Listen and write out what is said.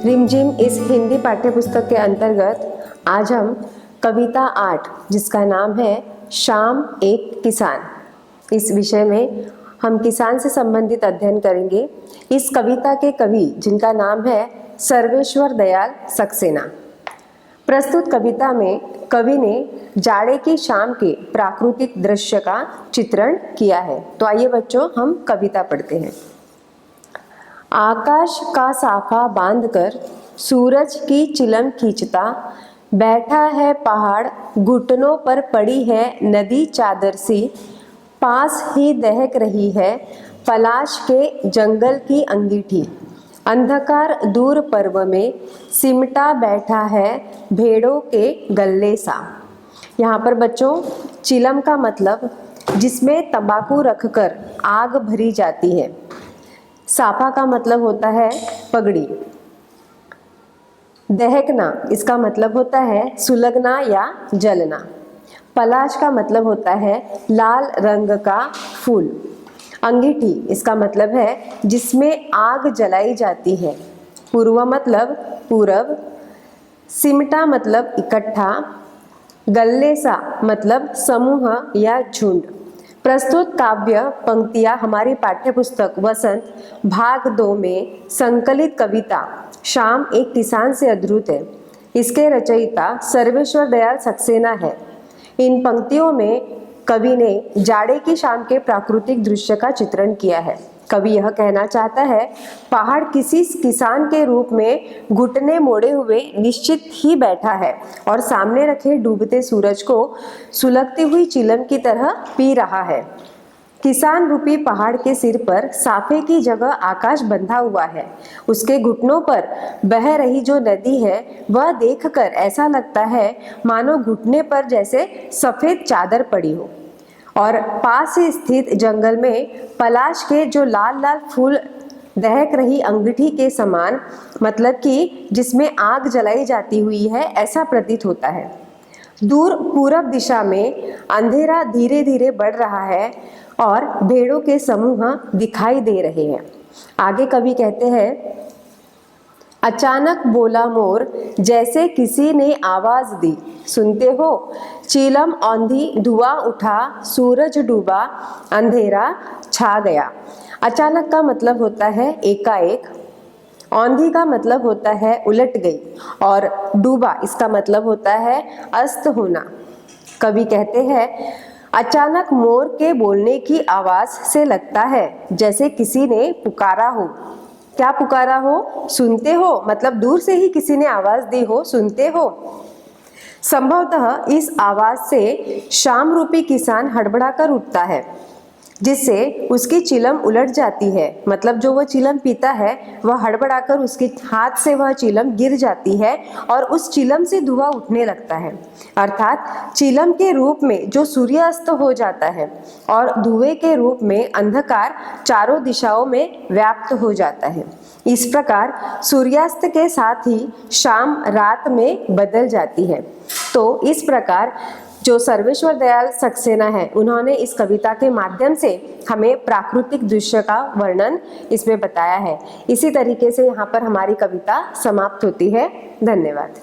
रिमझिम इस हिंदी पाठ्यपुस्तक के अंतर्गत आज हम कविता 8 जिसका नाम है शाम एक किसान, इस विषय में हम किसान से संबंधित अध्ययन करेंगे। इस कविता के कवि जिनका नाम है सर्वेश्वर दयाल सक्सेना। प्रस्तुत कविता में कवि ने जाड़े की शाम के प्राकृतिक दृश्य का चित्रण किया है। तो आइए बच्चों, हम कविता पढ़ते हैं। आकाश का साफा बांधकर सूरज की चिलम खींचता बैठा है पहाड़, घुटनों पर पड़ी है नदी चादर सी, पास ही दहक रही है पलाश के जंगल की अंगीठी, अंधकार दूर पर्व में सिमटा बैठा है भेड़ों के गल्ले सा। यहाँ पर बच्चों, चिलम का मतलब जिसमें तंबाकू रखकर आग भरी जाती है। साफा का मतलब होता है पगड़ी। दहकना इसका मतलब होता है सुलगना या जलना। पलाश का मतलब होता है लाल रंग का फूल। अंगीठी इसका मतलब है जिसमें आग जलाई जाती है। पूर्व मतलब पूरब। सिमटा मतलब इकट्ठा। गल्ले सा मतलब समूह या झुंड। प्रस्तुत काव्य पंक्तियां हमारी पाठ्यपुस्तक वसंत भाग 2 में संकलित कविता शाम एक किसान से उद्धृत है। इसके रचयिता सर्वेश्वर दयाल सक्सेना है। इन पंक्तियों में कवि ने जाड़े की शाम के प्राकृतिक दृश्य का चित्रण किया है। कवि यह कहना चाहता है, पहाड़ किसी किसान के रूप में घुटने मोड़े हुए निश्चित ही बैठा है और सामने रखे डूबते सूरज को सुलगती हुई चिलम की तरह पी रहा है। किसान रूपी पहाड़ के सिर पर साफे की जगह आकाश बंधा हुआ है। उसके घुटनों पर बह रही जो नदी है वह देखकर ऐसा लगता है मानो घुटने पर जैसे सफेद चादर पड़ी हो, और पास ही स्थित जंगल में पलाश के जो लाल लाल फूल दहक रही अंगीठी के समान, मतलब कि जिसमें आग जलाई जाती हुई है, ऐसा प्रतीत होता है। दूर पूरब दिशा में अंधेरा धीरे धीरे बढ़ रहा है और भेड़ों के समूह दिखाई दे रहे हैं। आगे कवि कहते हैं, अचानक बोला मोर जैसे किसी ने आवाज दी, सुनते हो? चिलम औंधी धुआं उठा, सूरज डूबा, अंधेरा छा गया। अचानक का मतलब होता है एकाएक। औंधी का मतलब होता है उलट गई, और डूबा इसका मतलब होता है अस्त होना। कवि कहते हैं, अचानक मोर के बोलने की आवाज से लगता है जैसे किसी ने पुकारा हो। क्या पुकारा हो? सुनते हो, मतलब दूर से ही किसी ने आवाज दी हो, सुनते हो। संभवतः इस आवाज से शाम रूपी किसान हड़बड़ाकर उठता है, जिससे उसकी चिलम उलट जाती है। मतलब जो वह चिलम पीता है वह हड़बड़ाकर उसके हाथ से वह चिलम गिर जाती है और उस चिलम से धुआं उठने लगता है। अर्थात चिलम के रूप में जो सूर्यास्त हो जाता है और धुएं के रूप में अंधकार चारों दिशाओं में व्याप्त हो जाता है। इस प्रकार सूर्यास्त के साथ ही शाम रात में बदल जाती है। तो इस प्रकार जो सर्वेश्वर दयाल सक्सेना है, उन्होंने इस कविता के माध्यम से हमें प्राकृतिक दृश्य का वर्णन इसमें बताया है। इसी तरीके से यहाँ पर हमारी कविता समाप्त होती है। धन्यवाद।